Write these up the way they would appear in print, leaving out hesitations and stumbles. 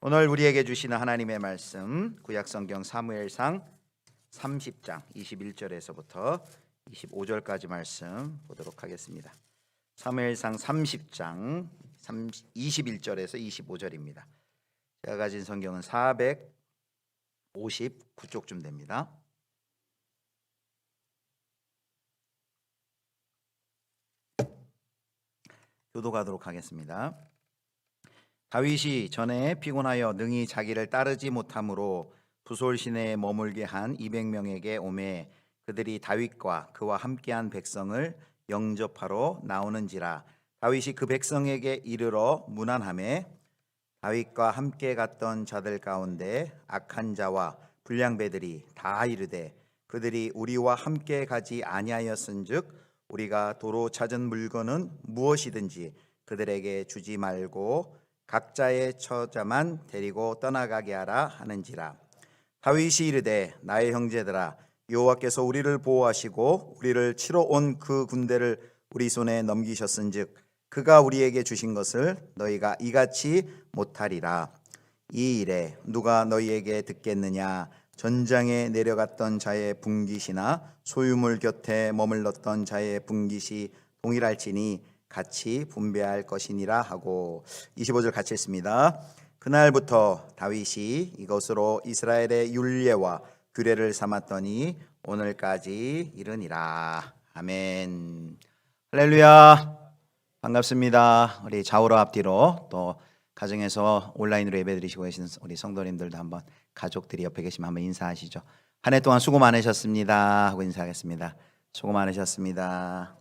오늘 우리에게 주시는 하나님의 말씀 구약성경 사무엘상 30장 21절에서부터 25절까지 말씀 보도록 하겠습니다. 사무엘상 30장 21절에서 25절입니다. 제가 가진 성경은 459쪽쯤 됩니다. 교독하도록 하겠습니다. 다윗이 전에 피곤하여 능히 자기를 따르지 못함으로 부솔 시내에 머물게 한 200명에게 오매 그들이 다윗과 그와 함께한 백성을 영접하러 나오는지라. 다윗이 그 백성에게 이르러 문안하매 다윗과 함께 갔던 자들 가운데 악한 자와 불량배들이 다 이르되 그들이 우리와 함께 가지 아니하였은즉 우리가 도로 찾은 물건은 무엇이든지 그들에게 주지 말고 각자의 처자만 데리고 떠나가게 하라 하는지라. 다윗이 이르되 나의 형제들아 여호와께서 우리를 보호하시고 우리를 치러 온 그 군대를 우리 손에 넘기셨은즉 그가 우리에게 주신 것을 너희가 이같이 못하리라. 이 일에 누가 너희에게 듣겠느냐? 전장에 내려갔던 자의 분깃이나 소유물 곁에 머물렀던 자의 분깃이 동일할지니 같이 분배할 것이니라 하고. 25절 같이 읽습니다. 그날부터 다윗이 이것으로 이스라엘의 율례와 규례를 삼았더니 오늘까지 이르니라. 아멘. 할렐루야. 반갑습니다. 우리 좌우로 앞뒤로 또 가정에서 온라인으로 예배드리시고 계신 우리 성도님들도 한번 가족들이 옆에 계시면 한번 인사하시죠. 한 해 동안 수고 많으셨습니다 하고 인사하겠습니다. 수고 많으셨습니다.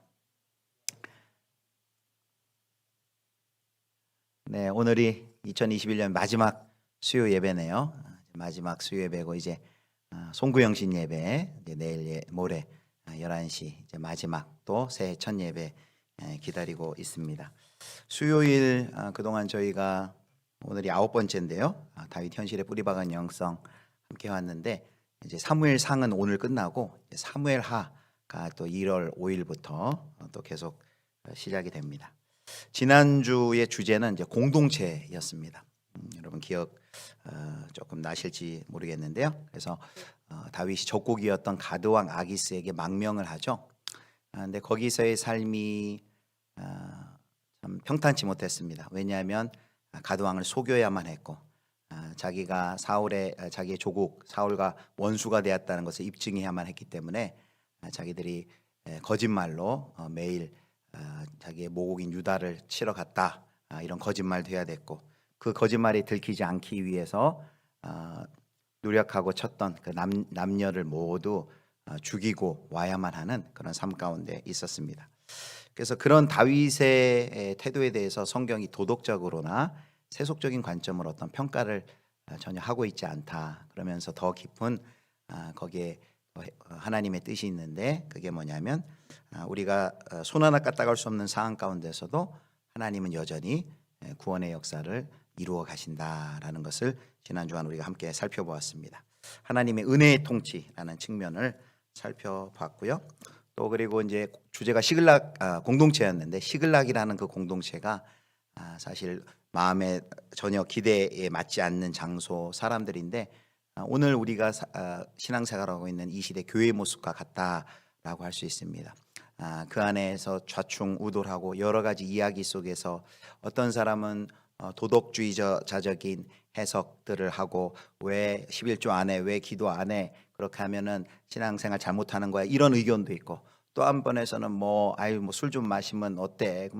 네, 오늘이 2021년 마지막 수요 예배네요. 마지막 수요 예배고 이제 송구영신 예배 이제 내일 모레 11시 이제 마지막 또 새해 첫 예배 기다리고 있습니다. 수요일 그동안 저희가 오늘이 9번째인데요. 다윗 현실의 뿌리박은 영성 함께 왔는데 이제 사무엘상은 오늘 끝나고 사무엘하가 또 1월 5일부터 또 계속 시작이 됩니다. 지난주의 주제는 이제 공동체였습니다. 여러분 기억 조금 나실지 모르겠는데요. 그래서 다윗이 적국이었던 가드왕 아기스에게 망명을 하죠. 근데 거기서의 삶이 참 평탄치 못했습니다. 왜냐하면 가드왕을 속여야만 했고 자기가 자기의 조국 사울과 원수가 되었다는 것을 입증해야만 했기 때문에 자기들이 거짓말로 매일 자기의 모국인 유다를 치러 갔다 이런 거짓말도 해야 됐고 그 거짓말이 들키지 않기 위해서 노력하고 쳤던 그 남녀를 모두 죽이고 와야만 하는 그런 삶 가운데 있었습니다. 그래서 그런 다윗의 태도에 대해서 성경이 도덕적으로나 세속적인 관점으로 어떤 평가를 전혀 하고 있지 않다. 그러면서 더 깊은 거기에 하나님의 뜻이 있는데 그게 뭐냐면 우리가 손 하나 까딱할 수 없는 상황 가운데서도 하나님은 여전히 구원의 역사를 이루어 가신다라는 것을 지난주간 우리가 함께 살펴보았습니다. 하나님의 은혜의 통치라는 측면을 살펴봤고요. 또 그리고 이제 주제가 시글락 공동체였는데 시글락이라는 그 공동체가 사실 마음에 전혀 기대에 맞지 않는 장소 사람들인데 오늘 우리가 신앙생활하고 있는 이 시대 교회의 모습과 같다라고 할 수 있습니다. 그 안에서 좌충우돌하고 여러 가지 이야기 속에서 어떤 사람은 도덕주의자적인 해석들을 하고 왜 11조 안 해, 왜 기도 안 해, 그렇게 하면은 신앙생활 잘못하는 거야 이런 의견도 있고 또 한 번에서는 술 좀 마시면 어때,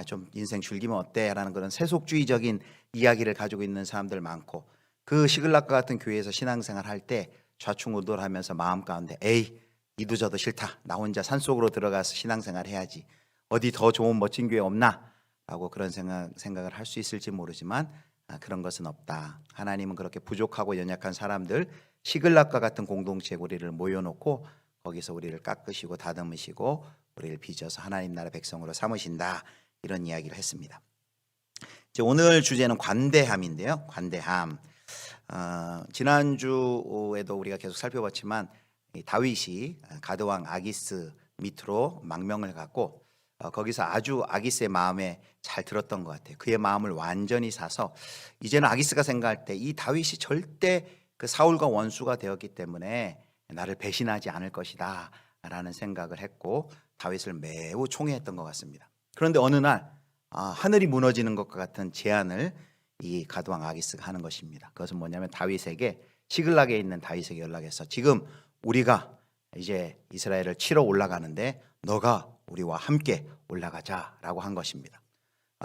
좀 인생 즐기면 어때라는 그런 세속주의적인 이야기를 가지고 있는 사람들 많고 그 시글락과 같은 교회에서 신앙생활 할 때 좌충우돌하면서 마음 가운데 에이 이도저도 싫다, 나 혼자 산속으로 들어가서 신앙생활 해야지, 어디 더 좋은 멋진 교회 없나 라고 그런 생각을 할 수 있을지 모르지만 그런 것은 없다. 하나님은 그렇게 부족하고 연약한 사람들 시글락과 같은 공동체에 우리를 모여놓고 거기서 우리를 깎으시고 다듬으시고 우리를 빚어서 하나님 나라 백성으로 삼으신다 이런 이야기를 했습니다. 이제 오늘 주제는 관대함인데요. 관대함. 지난주에도 우리가 계속 살펴봤지만 다윗이 가드왕 아기스 밑으로 망명을 갖고 거기서 아주 아기스의 마음에 잘 들었던 것 같아요. 그의 마음을 완전히 사서 이제는 아기스가 생각할 때 이 다윗이 절대 그 사울과 원수가 되었기 때문에 나를 배신하지 않을 것이다 라는 생각을 했고 다윗을 매우 총애했던 것 같습니다. 그런데 어느 날 하늘이 무너지는 것과 같은 제안을 이 가드왕 아기스가 하는 것입니다. 그것은 뭐냐면 다윗에게 시글락에 있는 다윗에게 연락해서 지금 우리가 이제 이스라엘을 치러 올라가는데 너가 우리와 함께 올라가자라고 한 것입니다.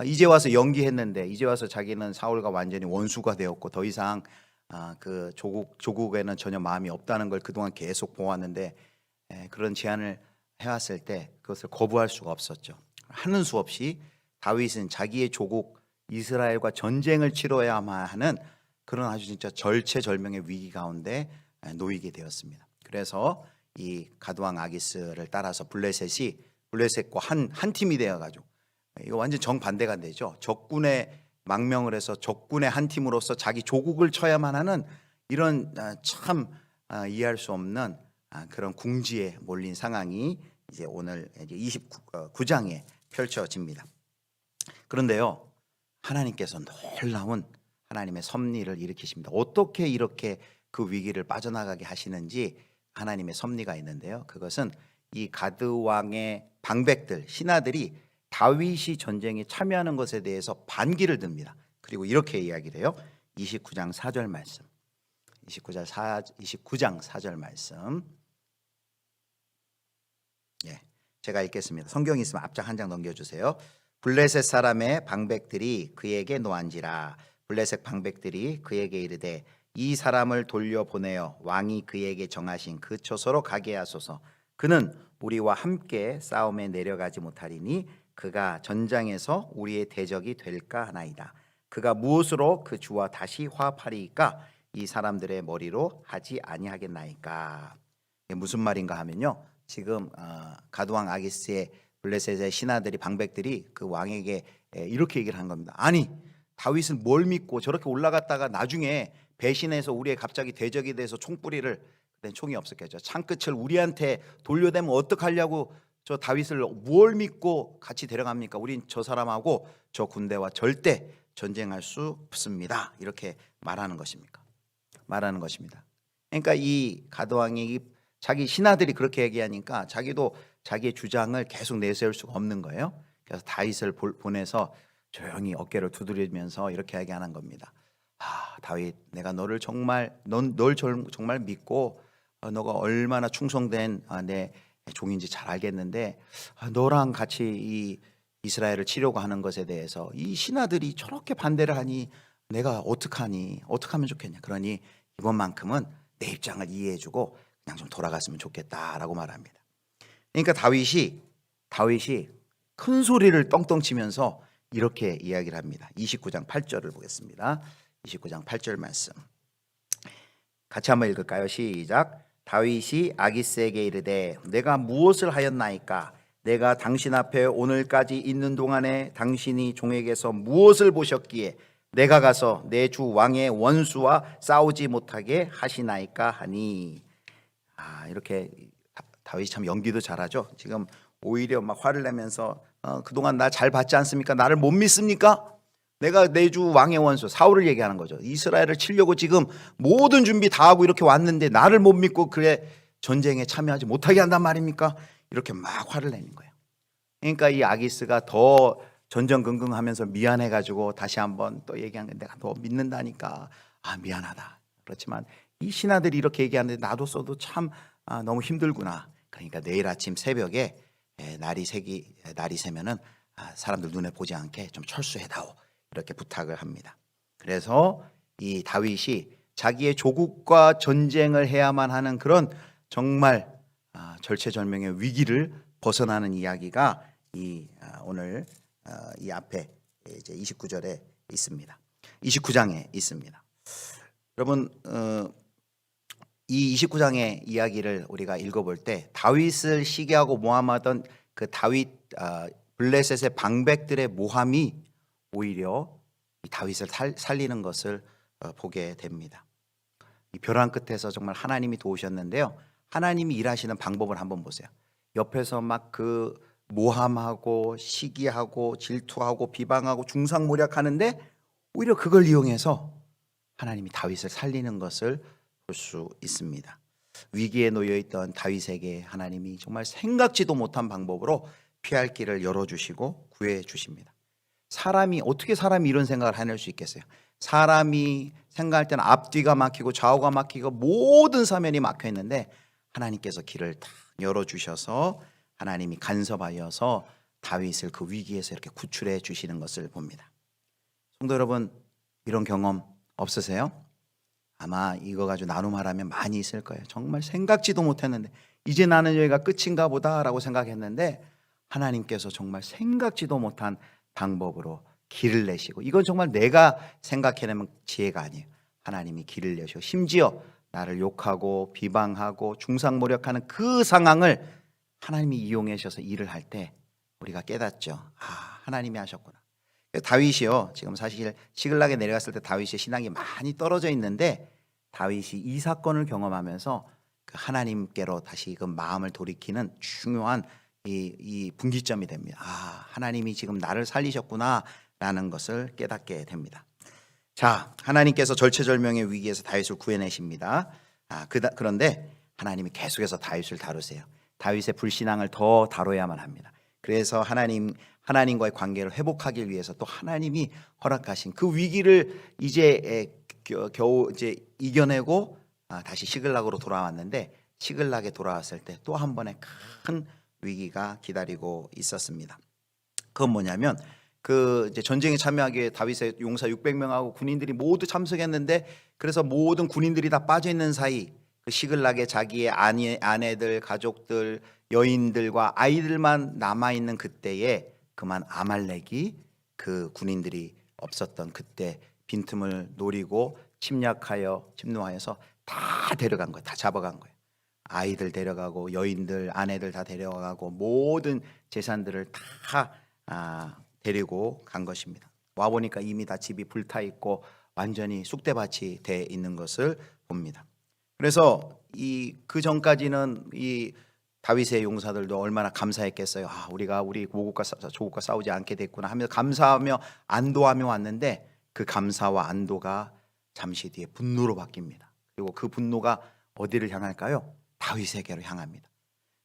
이제 와서 연기했는데 이제 와서 자기는 사울과 완전히 원수가 되었고 더 이상 그 조국에는 전혀 마음이 없다는 걸 그동안 계속 보았는데 그런 제안을 해왔을 때 그것을 거부할 수가 없었죠. 하는 수 없이 다윗은 자기의 조국 이스라엘과 전쟁을 치러야만 하는 그런 아주 진짜 절체절명의 위기 가운데 놓이게 되었습니다. 그래서 이 가드왕 아기스를 따라서 블레셋과 한 팀이 되어가지고 이거 완전 정반대가 되죠. 적군의 망명을 해서 적군의 한 팀으로서 자기 조국을 쳐야만 하는 이런 참 이해할 수 없는 그런 궁지에 몰린 상황이 이제 오늘 이제 29장에 펼쳐집니다. 그런데요, 하나님께서 놀라운 하나님의 섭리를 일으키십니다. 어떻게 이렇게 그 위기를 빠져나가게 하시는지 하나님의 섭리가 있는데요. 그것은 이 가드 왕의 방백들, 신하들이 다윗이 전쟁에 참여하는 것에 대해서 반기를 듭니다. 그리고 이렇게 이야기를 해요. 29장 4절 말씀. 29장 4절 말씀. 예, 제가 읽겠습니다. 성경이 있으면 앞장 한 장 넘겨주세요. 블레셋 사람의 방백들이 그에게 노한지라. 블레셋 방백들이 그에게 이르되 이 사람을 돌려보내어 왕이 그에게 정하신 그 처소로 가게 하소서. 그는 우리와 함께 싸움에 내려가지 못하리니 그가 전장에서 우리의 대적이 될까 하나이다. 그가 무엇으로 그 주와 다시 화합하리이까? 이 사람들의 머리로 하지 아니하겠나이까? 이게 무슨 말인가 하면요, 지금 가드왕 아기스의 블레셋의 신하들이 방백들이 그 왕에게 이렇게 얘기를 한 겁니다. 아니 다윗은 뭘 믿고 저렇게 올라갔다가 나중에 배신해서 우리의 갑자기 대적이 돼서 총뿌리를, 그때 총이 없었겠죠, 창끝을 우리한테 돌려대면 어떡하려고 저 다윗을 뭘 믿고 같이 데려갑니까? 우린 저 사람하고 저 군대와 절대 전쟁할 수 없습니다. 이렇게 말하는 것입니다. 그러니까 이 가드왕이 자기 신하들이 그렇게 얘기하니까 자기도 자기의 주장을 계속 내세울 수가 없는 거예요. 그래서 다윗을 보내서 조용히 어깨를 두드리면서 이렇게 얘기하는 겁니다. 다윗, 내가 널 정말 믿고 너가 얼마나 충성된 내 종인지 잘 알겠는데 너랑 같이 이 이스라엘을 치려고 하는 것에 대해서 이 신하들이 저렇게 반대를 하니 내가 어떡하니? 어떻게 하면 좋겠냐? 그러니 이번만큼은 내 입장을 이해해주고 그냥 좀 돌아갔으면 좋겠다라고 말합니다. 그러니까 다윗이 큰 소리를 떵떵 치면서 이렇게 이야기를 합니다. 29장 8절을 보겠습니다. 29장 8절 말씀 같이 한번 읽을까요? 시작. 다윗이 아기스에게 이르되 내가 무엇을 하였나이까? 내가 당신 앞에 오늘까지 있는 동안에 당신이 종에게서 무엇을 보셨기에 내가 가서 내 주 왕의 원수와 싸우지 못하게 하시나이까 하니. 이렇게 다윗이 참 연기도 잘하죠. 지금 오히려 막 화를 내면서 그동안 나 잘 봤지 않습니까? 나를 못 믿습니까? 내가 내 주 왕의 원수 사울을 얘기하는 거죠. 이스라엘을 치려고 지금 모든 준비 다 하고 이렇게 왔는데 나를 못 믿고 그래 전쟁에 참여하지 못하게 한단 말입니까? 이렇게 막 화를 내는 거예요. 그러니까 이 아기스가 더 전전긍긍하면서 미안해가지고 다시 한번 또 얘기한 게 내가 너 믿는다니까 미안하다. 그렇지만 이 신하들이 이렇게 얘기하는데 나도 써도 참 너무 힘들구나. 그러니까 내일 아침 새벽에 날이 새면은 사람들 눈에 보지 않게 좀 철수해다오. 이렇게 부탁을 합니다. 그래서 이 다윗이 자기의 조국과 전쟁을 해야만 하는 그런 정말 절체절명의 위기를 벗어나는 이야기가 이 오늘 이 앞에 이제 29절에 있습니다. 29장에 있습니다. 여러분 이 29장의 이야기를 우리가 읽어볼 때 다윗을 시기하고 모함하던 그 다윗 블레셋의 방백들의 모함이 오히려 이 다윗을 살리는 것을 보게 됩니다. 이 벼랑 끝에서 정말 하나님이 도우셨는데요. 하나님이 일하시는 방법을 한번 보세요. 옆에서 막 그 모함하고 시기하고 질투하고 비방하고 중상모략하는데 오히려 그걸 이용해서 하나님이 다윗을 살리는 것을 볼 수 있습니다. 위기에 놓여 있던 다윗에게 하나님이 정말 생각지도 못한 방법으로 피할 길을 열어주시고 구해 주십니다. 어떻게 사람이 이런 생각을 해낼 수 있겠어요? 사람이 생각할 때는 앞뒤가 막히고 좌우가 막히고 모든 사면이 막혀 있는데 하나님께서 길을 다 열어주셔서 하나님이 간섭하여서 다윗을 그 위기에서 이렇게 구출해 주시는 것을 봅니다. 성도 여러분, 이런 경험 없으세요? 아마 이거 가지고 나눔하라면 많이 있을 거예요. 정말 생각지도 못했는데 이제 나는 여기가 끝인가 보다라고 생각했는데 하나님께서 정말 생각지도 못한 방법으로 길을 내시고, 이건 정말 내가 생각해내면 지혜가 아니에요. 하나님이 길을 내시고 심지어 나를 욕하고 비방하고 중상모략하는 그 상황을 하나님이 이용하셔서 일을 할 때 우리가 깨닫죠. 하나님이 하셨구나. 다윗이요, 지금 사실 시글락에 내려갔을 때 다윗의 신앙이 많이 떨어져 있는데 다윗이 이 사건을 경험하면서 그 하나님께로 다시 그 마음을 돌이키는 중요한 이 분기점이 됩니다. 하나님이 지금 나를 살리셨구나라는 것을 깨닫게 됩니다. 자, 하나님께서 절체절명의 위기에서 다윗을 구해내십니다. 그런데 하나님이 계속해서 다윗을 다루세요. 다윗의 불신앙을 더 다뤄야만 합니다. 그래서 하나님과의 관계를 회복하기 위해서 또 하나님이 허락하신 그 위기를 이제 겨우 이제 이겨내고 다시 시글락으로 돌아왔는데, 시글락에 돌아왔을 때 또 한 번의 큰 위기가 기다리고 있었습니다. 그건 뭐냐면 그 이제 전쟁에 참여하기 위해 다윗의 용사 600명하고 군인들이 모두 참석했는데, 그래서 모든 군인들이 다 빠져 있는 사이 그 시글락에 자기의 아내들, 가족들, 여인들과 아이들만 남아 있는 그때에 그만 아말렉이 그 군인들이 없었던 그때 빈틈을 노리고 침노하여서 다 데려간 거예요. 다 잡아간 거예요. 아이들 데려가고 여인들, 아내들 다 데려가고 모든 재산들을 다 데리고 간 것입니다. 와 보니까 이미 다 집이 불타 있고 완전히 쑥대밭이 돼 있는 것을 봅니다. 그래서 그 전까지는 이 다윗의 용사들도 얼마나 감사했겠어요. 우리가 우리 고국과 조국과 싸우지 않게 됐구나 하면서 감사하며 안도하며 왔는데, 그 감사와 안도가 잠시 뒤에 분노로 바뀝니다. 그리고 그 분노가 어디를 향할까요? 다윗에게로 향합니다.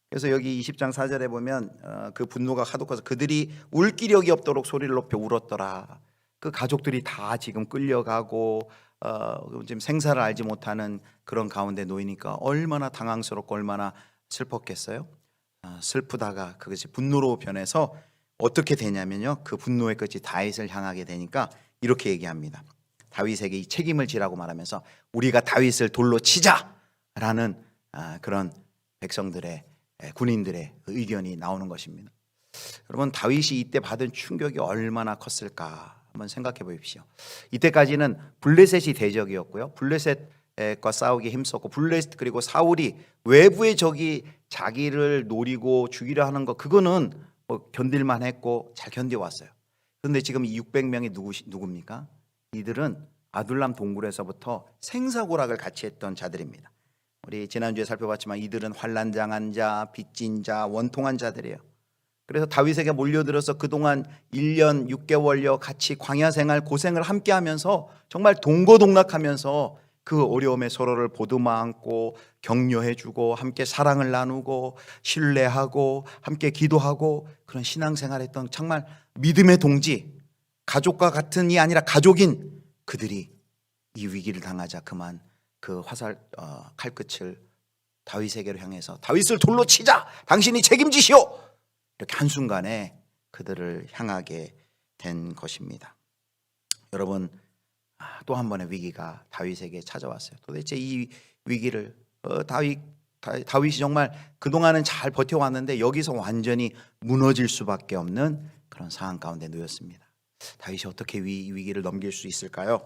그래서 여기 20장 4절에 보면 그 분노가 하도 커서 그들이 울 기력이 없도록 소리를 높여 울었더라. 그 가족들이 다 지금 끌려가고 지금 생사를 알지 못하는 그런 가운데 놓이니까 얼마나 당황스럽고 얼마나 슬펐겠어요. 슬프다가 그것이 분노로 변해서 어떻게 되냐면요, 그 분노의 끝이 다윗을 향하게 되니까 이렇게 얘기합니다. 다윗에게 이 책임을 지라고 말하면서 우리가 다윗을 돌로 치자라는 그런 백성들의, 군인들의 의견이 나오는 것입니다. 여러분, 다윗이 이때 받은 충격이 얼마나 컸을까 한번 생각해 보십시오. 이때까지는 블레셋이 대적이었고요, 블레셋과 싸우기 힘썼고, 블레셋 그리고 사울이 외부의 적이 자기를 노리고 죽이려 하는 거, 그거는 뭐 견딜만 했고 잘 견뎌왔어요. 그런데 지금 이 600명이 누굽니까? 이들은 아둘람 동굴에서부터 생사고락을 같이 했던 자들입니다. 우리 지난주에 살펴봤지만 이들은 환난당한 자, 빚진 자, 원통한 자들이에요. 그래서 다윗에게 몰려들어서 그동안 1년 6개월여 같이 광야 생활 고생을 함께 하면서 정말 동고동락하면서 그 어려움에 서로를 보듬어 안고 격려해주고 함께 사랑을 나누고 신뢰하고 함께 기도하고 그런 신앙생활했던 정말 믿음의 동지, 가족과 같은 이 아니라 가족인 그들이 이 위기를 당하자 그만 그 화살 칼끝을 다윗에게로 향해서 다윗을 돌로 치자, 당신이 책임지시오, 이렇게 한순간에 그들을 향하게 된 것입니다. 여러분, 또 한 번의 위기가 다윗에게 찾아왔어요. 도대체 이 위기를 다윗이 정말 그동안은 잘 버텨왔는데 여기서 완전히 무너질 수밖에 없는 그런 상황 가운데 놓였습니다. 다윗이 어떻게 이 위기를 넘길 수 있을까요?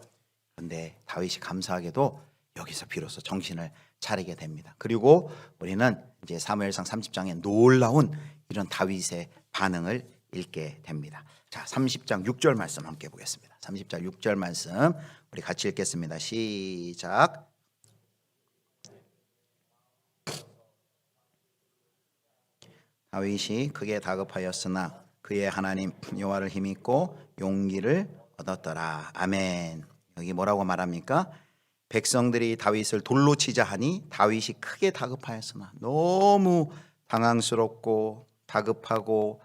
그런데 다윗이 감사하게도 여기서 비로소 정신을 차리게 됩니다. 그리고 우리는 이제 사무엘상 30장에 놀라운 이런 다윗의 반응을 읽게 됩니다. 자, 30장 6절 말씀 함께 보겠습니다. 30장 6절 말씀 우리 같이 읽겠습니다. 시작. 다윗이 크게 다급하였으나 그의 하나님 여호와를 힘입고 용기를 얻었더라. 아멘. 여기 뭐라고 말합니까? 백성들이 다윗을 돌로 치자 하니 다윗이 크게 다급하였으나, 너무 당황스럽고 다급하고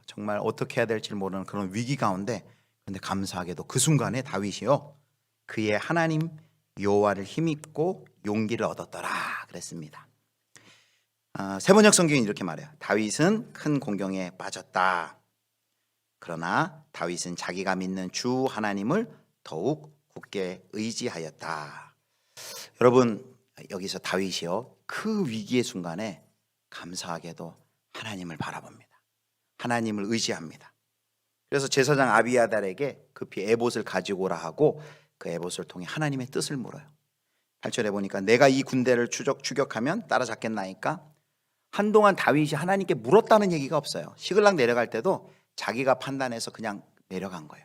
정말 어떻게 해야 될지 모르는 그런 위기 가운데, 근데 감사하게도 그 순간에 다윗이요 그의 하나님 여호와를 힘입고 용기를 얻었더라 그랬습니다. 세번역 성경이 이렇게 말해요. 다윗은 큰 공경에 빠졌다. 그러나 다윗은 자기가 믿는 주 하나님을 더욱 굳게 의지하였다. 여러분, 여기서 다윗이요 그 위기의 순간에 감사하게도 하나님을 바라봅니다. 하나님을 의지합니다. 그래서 제사장 아비아달에게 급히 에봇을 가지고 오라 하고 그 에봇을 통해 하나님의 뜻을 물어요. 8절에 보니까 내가 이 군대를 추격하면 따라잡겠나이까? 한동안 다윗이 하나님께 물었다는 얘기가 없어요. 시글락 내려갈 때도 자기가 판단해서 그냥 내려간 거예요.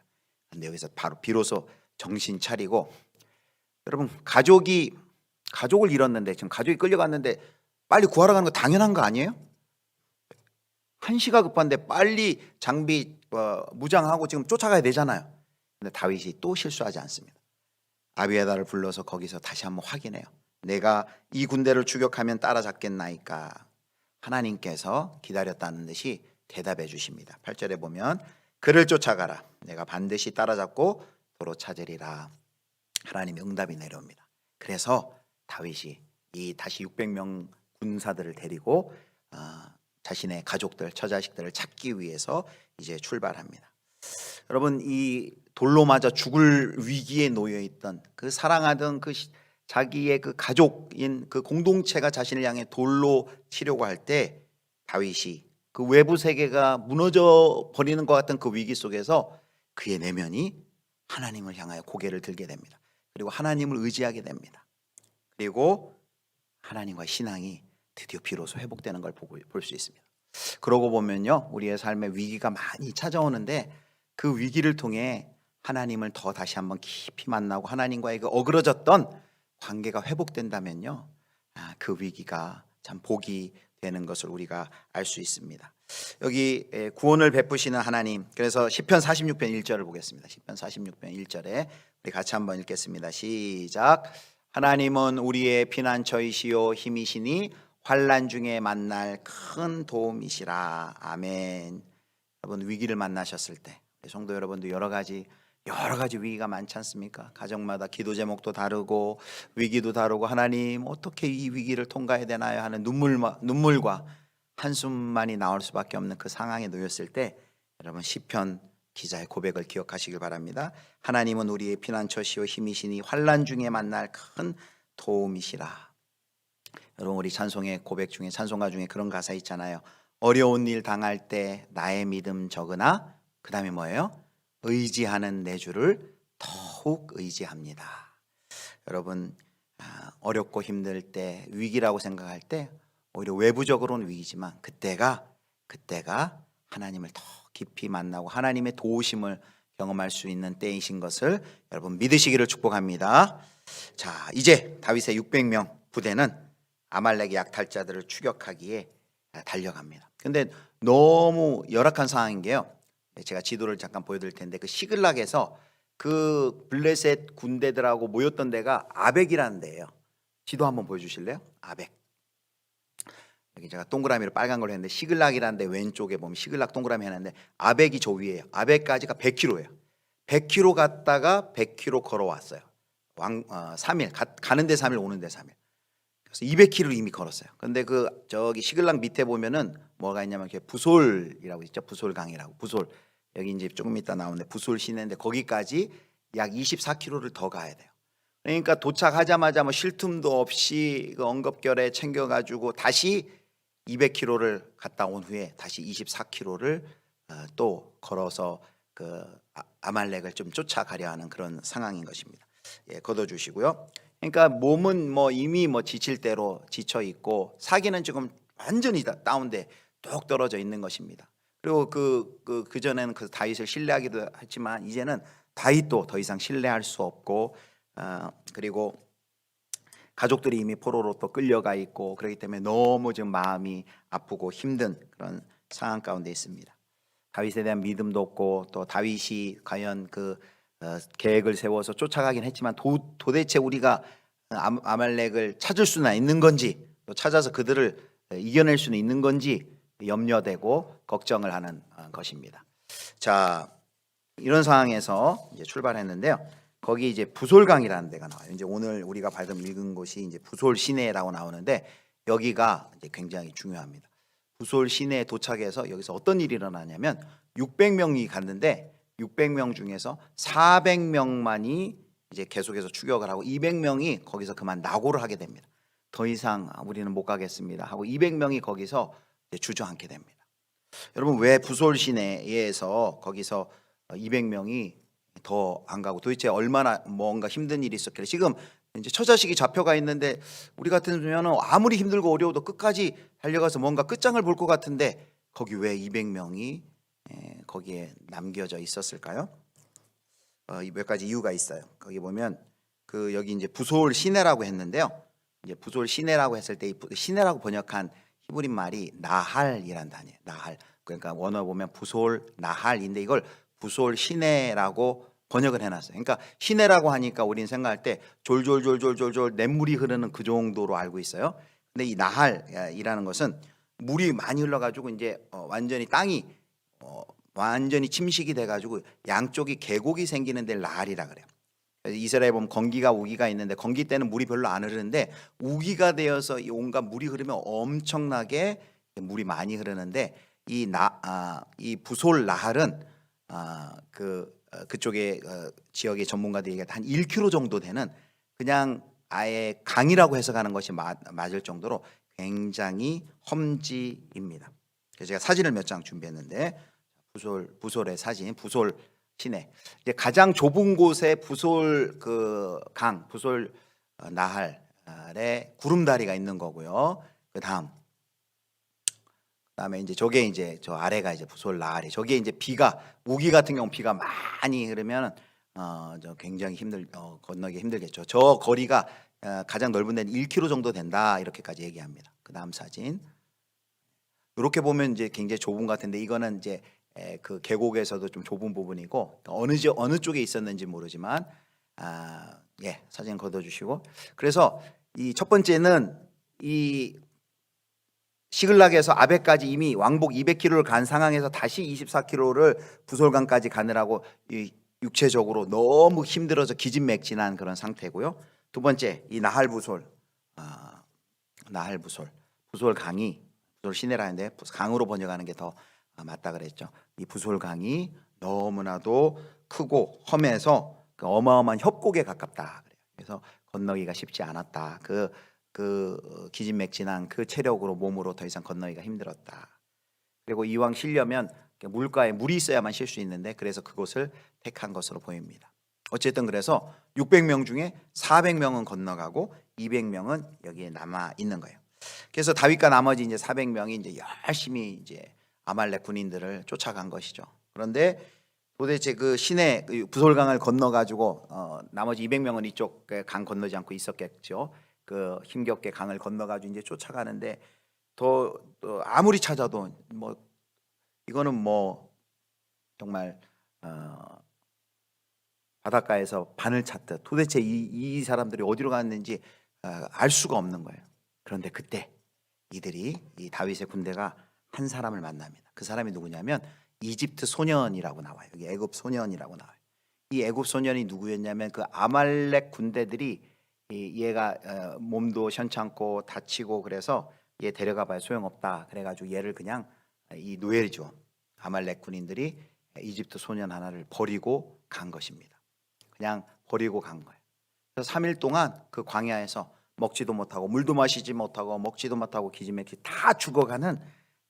근데 여기서 바로 비로소 정신 차리고, 여러분 가족을 잃었는데, 지금 가족이 끌려갔는데 빨리 구하러 가는 거 당연한 거 아니에요? 한시가 급한데 빨리 장비 무장하고 지금 쫓아가야 되잖아요. 근데 다윗이 또 실수하지 않습니다. 아비아달을 불러서 거기서 다시 한번 확인해요. 내가 이 군대를 추격하면 따라잡겠나이까? 하나님께서 기다렸다는 듯이 대답해 주십니다. 8절에 보면 그를 쫓아가라. 내가 반드시 따라잡고 도로 찾으리라. 하나님의 응답이 내려옵니다. 그래서 다윗이 이 다시 600명 군사들을 데리고 자신의 가족들, 처자식들을 찾기 위해서 이제 출발합니다. 여러분, 이 돌로 맞아 죽을 위기에 놓여 있던 그 사랑하던 그 자기의 그 가족인 그 공동체가 자신을 향해 돌로 치려고 할 때 다윗이 그 외부 세계가 무너져 버리는 것 같은 그 위기 속에서 그의 내면이 하나님을 향하여 고개를 들게 됩니다. 그리고 하나님을 의지하게 됩니다. 그리고 하나님과의 신앙이 드디어 비로소 회복되는 걸 볼 수 있습니다. 그러고 보면요, 우리의 삶에 위기가 많이 찾아오는데 그 위기를 통해 하나님을 더 다시 한번 깊이 만나고 하나님과의 그 어그러졌던 관계가 회복된다면요, 그 위기가 참 복이 되는 것을 우리가 알 수 있습니다. 여기 구원을 베푸시는 하나님, 그래서 시편 46편 1절을 보겠습니다. 시편 46편 1절에 우리 같이 한번 읽겠습니다. 시작. 하나님은 우리의 피난처이시요 힘이시니 환난 중에 만날 큰 도움이시라. 아멘. 여러분, 위기를 만나셨을 때 성도 여러분도 여러 가지 위기가 많지 않습니까? 가정마다 기도 제목도 다르고 위기도 다르고, 하나님 어떻게 이 위기를 통과해야 되나요 하는 눈물과 한숨만이 나올 수밖에 없는 그 상황에 놓였을 때 여러분, 시편 기자의 고백을 기억하시길 바랍니다. 하나님은 우리의 피난처시요 힘이시니 환난 중에 만날 큰 도움이시라. 여러분, 우리 찬송의 고백 중에, 찬송가 중에 그런 가사 있잖아요. 어려운 일 당할 때 나의 믿음 적으나, 그 다음에 뭐예요? 의지하는 내 주를 더욱 의지합니다. 여러분, 어렵고 힘들 때, 위기라고 생각할 때 오히려 외부적으로는 위기지만 그때가 하나님을 더 깊이 만나고 하나님의 도우심을 경험할 수 있는 때이신 것을 여러분 믿으시기를 축복합니다. 자, 이제 다윗의 600명 부대는 아말렉의 약탈자들을 추격하기에 달려갑니다. 근데 너무 열악한 상황인 게요, 제가 지도를 잠깐 보여드릴 텐데 그 시글락에서 그 블레셋 군대들하고 모였던 데가 아벡이라는 데예요. 지도 한번 보여주실래요? 아벡. 여기 제가 동그라미로 빨간 걸 했는데 시글락이라는 데 왼쪽에 보면 시글락 동그라미 해놨는데 아벡이 저 위에요. 아벡까지가 100km예요. 100km 갔다가 100km 걸어왔어요. 3일 가는데 3일 오는데 3일. 그래서 200km를 이미 걸었어요. 근데 그 저기 시글락 밑에 보면은 뭐가 있냐면 이렇게 부솔이라고 있죠. 부솔강이라고. 부솔. 여기 이제 조금 이따 나오는데 부솔 시내인데 거기까지 약 24km를 더 가야 돼요. 그러니까 도착하자마자 뭐 쉴 틈도 없이 그 엉겁결에 챙겨가지고 다시 200km를 갔다 온 후에 다시 24km를 또 걸어서 그 아말렉을 좀 쫓아가려 하는 그런 상황인 것입니다. 예, 걷어주시고요. 그러니까 몸은 뭐 이미 뭐 지칠 대로 지쳐 있고 사기는 지금 완전히 다운돼 뚝 떨어져 있는 것입니다. 그리고 그 전에는 그 다윗을 신뢰하기도 했지만 이제는 다윗도 더 이상 신뢰할 수 없고, 그리고 가족들이 이미 포로로 또 끌려가 있고 그렇기 때문에 너무 지금 마음이 아프고 힘든 그런 상황 가운데 있습니다. 다윗에 대한 믿음도 없고 또 다윗이 과연 그 계획을 세워서 쫓아가긴 했지만 도대체 우리가 아말렉을 찾을 수나 있는 건지 또 찾아서 그들을 이겨낼 수는 있는 건지 염려되고 걱정을 하는 것입니다. 자, 이런 상황에서 이제 출발했는데요. 거기 이제 부솔강이라는 데가 나와요. 이제 오늘 우리가 방금 읽은 곳이 이제 부솔 시내라고 나오는데 여기가 이제 굉장히 중요합니다. 부솔 시내에 도착해서 여기서 어떤 일이 일어나냐면 600명이 갔는데 600명 중에서 400명만이 이제 계속해서 추격을 하고 200명이 거기서 그만 낙오를 하게 됩니다. 더 이상 우리는 못 가겠습니다 하고 200명이 거기서 이제 주저앉게 됩니다. 여러분 왜 부솔 시내에서 거기서 200명이 더 안 가고 도대체 얼마나 뭔가 힘든 일이 있었길래 지금 이제 처자식이 잡혀가 있는데 우리 같으면 아무리 힘들고 어려워도 끝까지 달려가서 뭔가 끝장을 볼 것 같은데 거기 왜 200명이 거기에 남겨져 있었을까요? 몇 가지 이유가 있어요. 거기 보면 그 여기 이제 부솔 시내라고 했는데요. 이제 부솔 시내라고 했을 때 시내라고 번역한 히브리 말이 나할이란 단어예요. 나할. 그러니까 원어 보면 부솔 나할인데 이걸 부솔 시내라고 번역을 해놨어요. 그러니까 시내라고 하니까 우리는 생각할 때 졸졸졸졸졸졸 냇물이 흐르는 그 정도로 알고 있어요. 근데 이 나할이라는 것은 물이 많이 흘러가지고 이제 완전히 땅이 완전히 침식이 돼가지고 양쪽이 계곡이 생기는 데를 나할이라 그래요. 이스라엘에 보면 건기가 우기가 있는데 건기 때는 물이 별로 안 흐르는데 우기가 되어서 온갖 물이 흐르면 엄청나게 물이 많이 흐르는데 이 부솔 나할은 그쪽에 지역의 전문가들이 얘기할 한 1km 정도 되는 그냥 아예 강이라고 해석하는 것이 맞을 정도로 굉장히 험지입니다. 그래서 제가 사진을 몇 장 준비했는데 부솔의 사진, 부솔 시내. 이제 가장 좁은 곳에 부솔 부솔 나할에 구름다리가 있는 거고요. 그다음에 이제 저게 이제 저 아래가 이제 부솔 나할이. 저게 이제 우기 같은 경우 비가 많이 흐르면 저 굉장히 건너기 힘들겠죠. 저 거리가 가장 넓은 데는 1km 정도 된다 이렇게까지 얘기합니다. 그다음 사진. 이렇게 보면 이제 굉장히 좁은 것 같은데 이거는 이제 그 계곡에서도 좀 좁은 부분이고 어느 쪽에 있었는지 모르지만 사진 걷어주시고 그래서 이 첫 번째는 이 시글락에서 아벡까지 이미 왕복 200km를 간 상황에서 다시 24km를 부솔강까지 가느라고 육체적으로 너무 힘들어서 기진맥진한 그런 상태고요. 두 번째 이 부솔 부솔강이 부솔 시내라는데 강으로 번역하는 게 더 맞다 그랬죠. 이 부솔강이 너무나도 크고 험해서 그 어마어마한 협곡에 가깝다 그래요. 그래서 건너기가 쉽지 않았다. 그 기진맥진한 그 체력으로 몸으로 더 이상 건너기가 힘들었다. 그리고 이왕 쉬려면 물가에 물이 있어야만 쉴 수 있는데 그래서 그곳을 택한 것으로 보입니다. 어쨌든 그래서 600명 중에 400명은 건너가고 200명은 여기에 남아 있는 거예요. 그래서 다윗과 나머지 이제 400명이 이제 열심히 이제 아말렉 군인들을 쫓아간 것이죠. 그런데 도대체 그 시내 부솔강을 건너가지고 나머지 200명은 이쪽 강 건너지 않고 있었겠죠. 그 힘겹게 강을 건너가지고 이제 쫓아가는데 또 아무리 찾아도 이거는 정말 바닷가에서 바늘 찾듯 도대체 이 사람들이 어디로 갔는지 알 수가 없는 거예요. 그런데 그때 이 다윗의 군대가 한 사람을 만납니다. 그 사람이 누구냐면 이집트 소년이라고 나와요. 여기 애굽 소년이라고 나와요. 이 애굽 소년이 누구였냐면 그 아말렉 군대들이 얘가 몸도 현찮고 다치고 그래서 얘 데려가봐야 소용없다. 그래가지고 얘를 그냥 이 노예죠. 아말렉 군인들이 이집트 소년 하나를 버리고 간 것입니다. 그냥 버리고 간 거예요. 그래서 3일 동안 그 광야에서 먹지도 못하고 물도 마시지 못하고 먹지도 못하고 기지맥히 다 죽어가는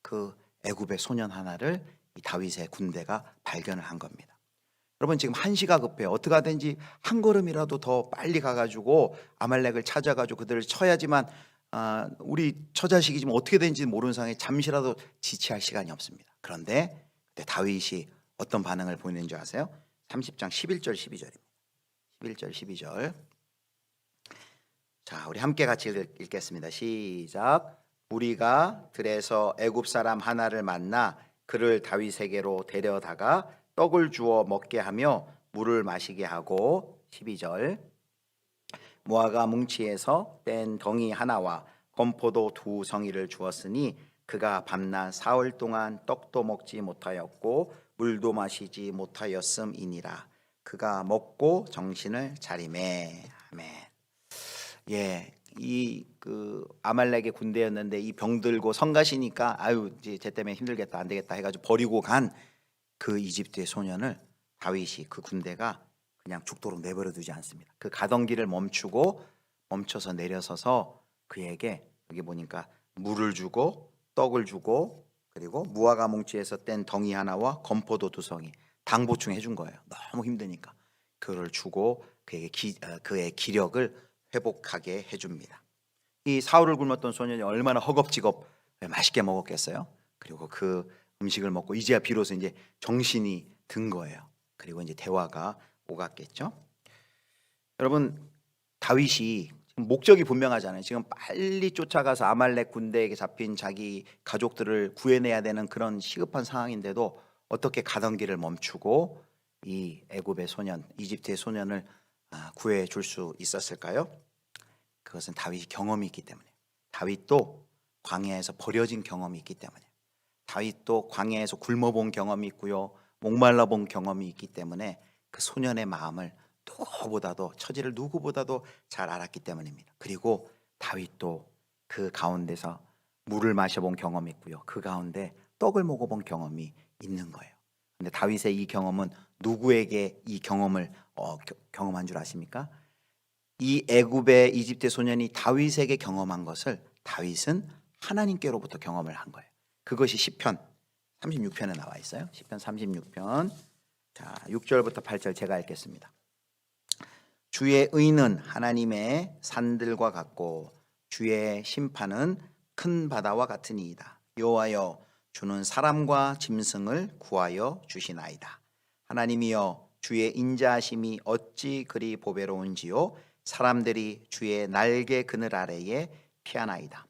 그 애굽의 소년 하나를 이 다윗의 군대가 발견을 한 겁니다. 여러분 지금 한시가 급해요. 어떻게 하든지 한 걸음이라도 더 빨리 가가지고 아말렉을 찾아가지고 그들을 쳐야지만 우리 처자식이 지금 어떻게 되는지 모르는 상황에 잠시라도 지체할 시간이 없습니다. 그런데 그때 다윗이 어떤 반응을 보이는 줄 아세요? 30장 11절 12절입니다. 11절 12절 자, 우리 함께 같이 읽겠습니다. 시작. 우리가 들에서 애굽 사람 하나를 만나 그를 다윗에게로 데려다가 떡을 주어 먹게 하며 물을 마시게 하고 12절. 무화과 뭉치에서 뗀 덩이 하나와 건포도 2성이를 주었으니 그가 밤낮 사흘 동안 떡도 먹지 못하였고 물도 마시지 못하였음이니라. 그가 먹고 정신을 차리매. 아멘. 예, 이 그 아말렉의 군대였는데 이 병 들고 성가시니까 아유 이제 쟤 때문에 힘들겠다 안 되겠다 해가지고 버리고 간 그 이집트의 소년을 다윗이 그 군대가 그냥 죽도록 내버려 두지 않습니다. 그 가던 길을 멈춰서 내려서서 그에게 여기 보니까 물을 주고 떡을 주고 그리고 무화과 뭉치에서 뗀 덩이 하나와 건포도 2성이 당 보충해 준 거예요. 너무 힘드니까 그를 주고 그의 기력을 회복하게 해줍니다. 이 사흘을 굶었던 소년이 얼마나 허겁지겁 맛있게 먹었겠어요. 그리고 그 음식을 먹고 이제야 비로소 이제 정신이 든 거예요. 그리고 이제 대화가 오갔겠죠. 여러분 다윗이 지금 목적이 분명하잖아요. 지금 빨리 쫓아가서 아말렉 군대에게 잡힌 자기 가족들을 구해내야 되는 그런 시급한 상황인데도 어떻게 가던 길을 멈추고 이 애굽의 소년, 이집트의 소년을 구해 줄 수 있었을까요? 그것은 다윗이 경험이 있기 때문에, 다윗도 광야에서 버려진 경험이 있기 때문에, 다윗도 광야에서 굶어본 경험이 있고요, 목말라본 경험이 있기 때문에 그 소년의 마음을 처지를 누구보다도 잘 알았기 때문입니다. 그리고 다윗도 그 가운데서 물을 마셔본 경험이 있고요, 그 가운데 떡을 먹어본 경험이 있는 거예요. 근데 다윗의 이 경험은 누구에게 이 경험을 경험한 줄 아십니까? 이 애굽의 이집트 소년이 다윗에게 경험한 것을 다윗은 하나님께로부터 경험을 한 거예요. 그것이 시편 36편에 나와 있어요. 시편 36편. 자, 6절부터 8절 제가 읽겠습니다. 주의 의는 하나님의 산들과 같고 주의 심판은 큰 바다와 같으니이다. 여호와여, 주는 사람과 짐승을 구하여 주시나이다. 하나님이여, 주의 인자하심이 어찌 그리 보배로운지요. 사람들이 주의 날개 그늘 아래에 피하나이다.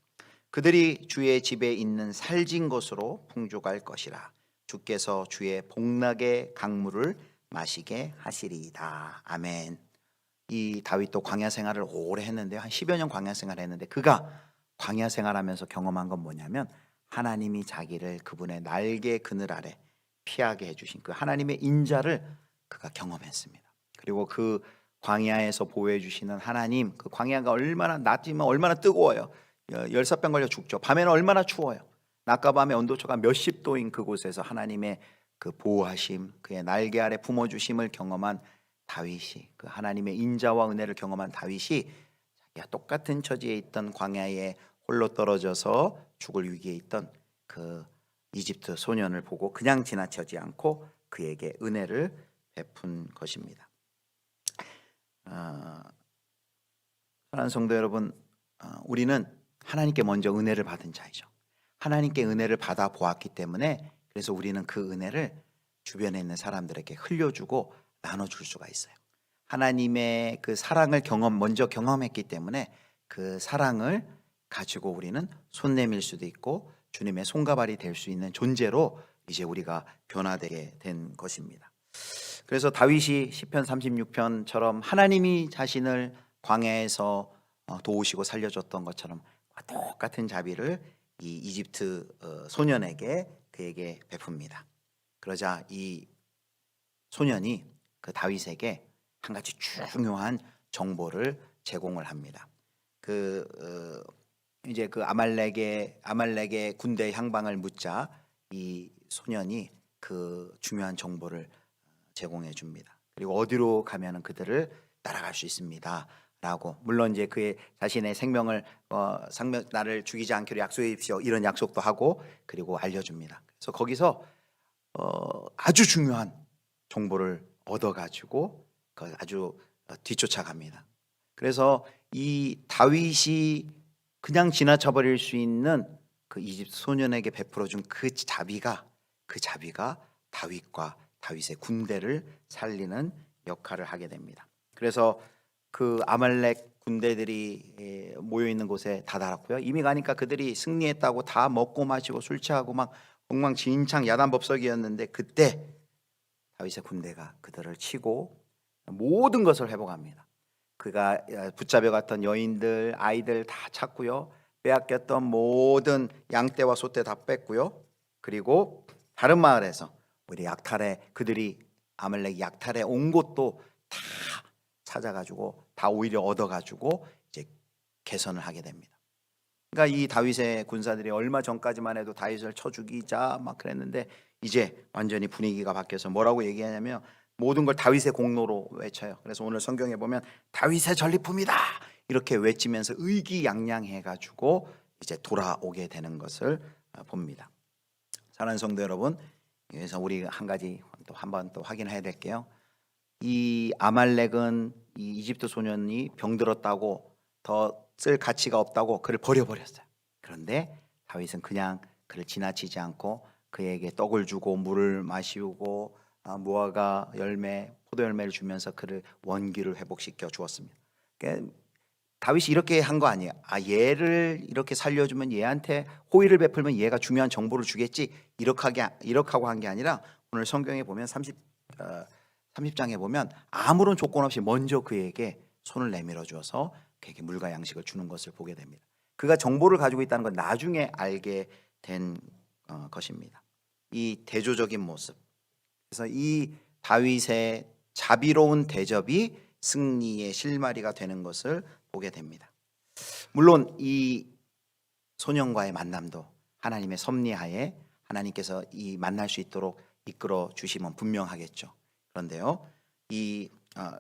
그들이 주의 집에 있는 살진 것으로 풍족할 것이라. 주께서 주의 복락의 강물을 마시게 하시리이다. 아멘. 이 다윗도 광야 생활을 오래 했는데요, 한 10여 년 광야 생활을 했는데 그가 광야 생활하면서 경험한 건 뭐냐면 하나님이 자기를 그분의 날개 그늘 아래 피하게 해주신 그 하나님의 인자를 그가 경험했습니다. 그리고 그 광야에서 보호해 주시는 하나님, 그 광야가 얼마나 낮이면 얼마나 뜨거워요. 열사병 걸려 죽죠. 밤에는 얼마나 추워요. 낮과 밤의 온도차가 몇십 도인 그곳에서 하나님의 그 보호하심, 그의 날개 아래 품어주심을 경험한 다윗이, 그 하나님의 인자와 은혜를 경험한 다윗이 자기가 똑같은 처지에 있던 광야에 홀로 떨어져서 죽을 위기에 있던 그 이집트 소년을 보고 그냥 지나치지 않고 그에게 은혜를 베푼 것입니다. 사랑하는 성도 여러분, 우리는 하나님께 먼저 은혜를 받은 자이죠. 하나님께 은혜를 받아 보았기 때문에 그래서 우리는 그 은혜를 주변에 있는 사람들에게 흘려주고 나눠줄 수가 있어요. 하나님의 그 사랑을 먼저 경험했기 때문에 그 사랑을 가지고 우리는 손 내밀 수도 있고 주님의 손가발이 될 수 있는 존재로 이제 우리가 변화되게 된 것입니다. 그래서 다윗이 시편 36편처럼 하나님이 자신을 광야에서 도우시고 살려줬던 것처럼 똑같은 자비를 이 이집트 소년에게 그에게 베풉니다. 그러자 이 소년이 그 다윗에게 한 가지 중요한 정보를 제공을 합니다. 이제 그 아말렉의 군대 향방을 묻자 이 소년이 그 중요한 정보를 제공해 줍니다. 그리고 어디로 가면은 그들을 따라갈 수 있습니다. 라고, 물론 이제 그의 자신의 생명을 나를 죽이지 않기로 약속해 주십시오, 이런 약속도 하고 그리고 알려줍니다. 그래서 거기서 아주 중요한 정보를 얻어가지고 아주 뒤쫓아갑니다. 그래서 이 다윗이 그냥 지나쳐 버릴 수 있는 그 이집트 소년에게 베풀어준 그 자비가 다윗과 다윗의 군대를 살리는 역할을 하게 됩니다. 그래서 그 아말렉 군대들이 모여 있는 곳에 다다랐고요. 이미 가니까 그들이 승리했다고 다 먹고 마시고 술 취하고 막 엉망진창 야단법석이었는데, 그때 다윗의 군대가 그들을 치고 모든 것을 회복합니다. 그가 붙잡혀갔던 여인들, 아이들 다 찾고요. 빼앗겼던 모든 양떼와 소떼 다 뺐고요. 그리고 다른 마을에서 우리 약탈에, 그들이 아말렉 약탈에 온 곳도 다 찾아가지고 다 오히려 얻어가지고 이제 개선을 하게 됩니다. 그러니까 이 다윗의 군사들이 얼마 전까지만 해도 다윗을 쳐 죽이자 막 그랬는데, 이제 완전히 분위기가 바뀌어서 뭐라고 얘기하냐면 모든 걸 다윗의 공로로 외쳐요. 그래서 오늘 성경에 보면 다윗의 전리품이다 이렇게 외치면서 의기양양해가지고 이제 돌아오게 되는 것을 봅니다. 사랑하는 성도 여러분, 그래서 우리 한 가지 또 한번 또 확인해야 될게요. 이 아말렉은 이 이집트 소년이 병들었다고, 더 쓸 가치가 없다고 그를 버려버렸어요. 그런데 다윗은 그냥 그를 지나치지 않고 그에게 떡을 주고 물을 마시고 무화과 열매, 포도 열매를 주면서 그를 원기를 회복시켜 주었습니다. 그러니까 다윗이 이렇게 한 거 아니에요. 얘를 이렇게 살려주면, 얘한테 호의를 베풀면 얘가 중요한 정보를 주겠지, 이렇게 하고 한 게 아니라, 오늘 성경에 보면 30장에 보면 아무런 조건 없이 먼저 그에게 손을 내밀어 주어서 그에게 물과 양식을 주는 것을 보게 됩니다. 그가 정보를 가지고 있다는 건 나중에 알게 된 것입니다. 이 대조적인 모습, 그래서 이 다윗의 자비로운 대접이 승리의 실마리가 되는 것을 보게 됩니다. 물론 이 소년과의 만남도 하나님의 섭리하에 하나님께서 이 만날 수 있도록 이끌어 주시면 분명하겠죠. 그런데요, 이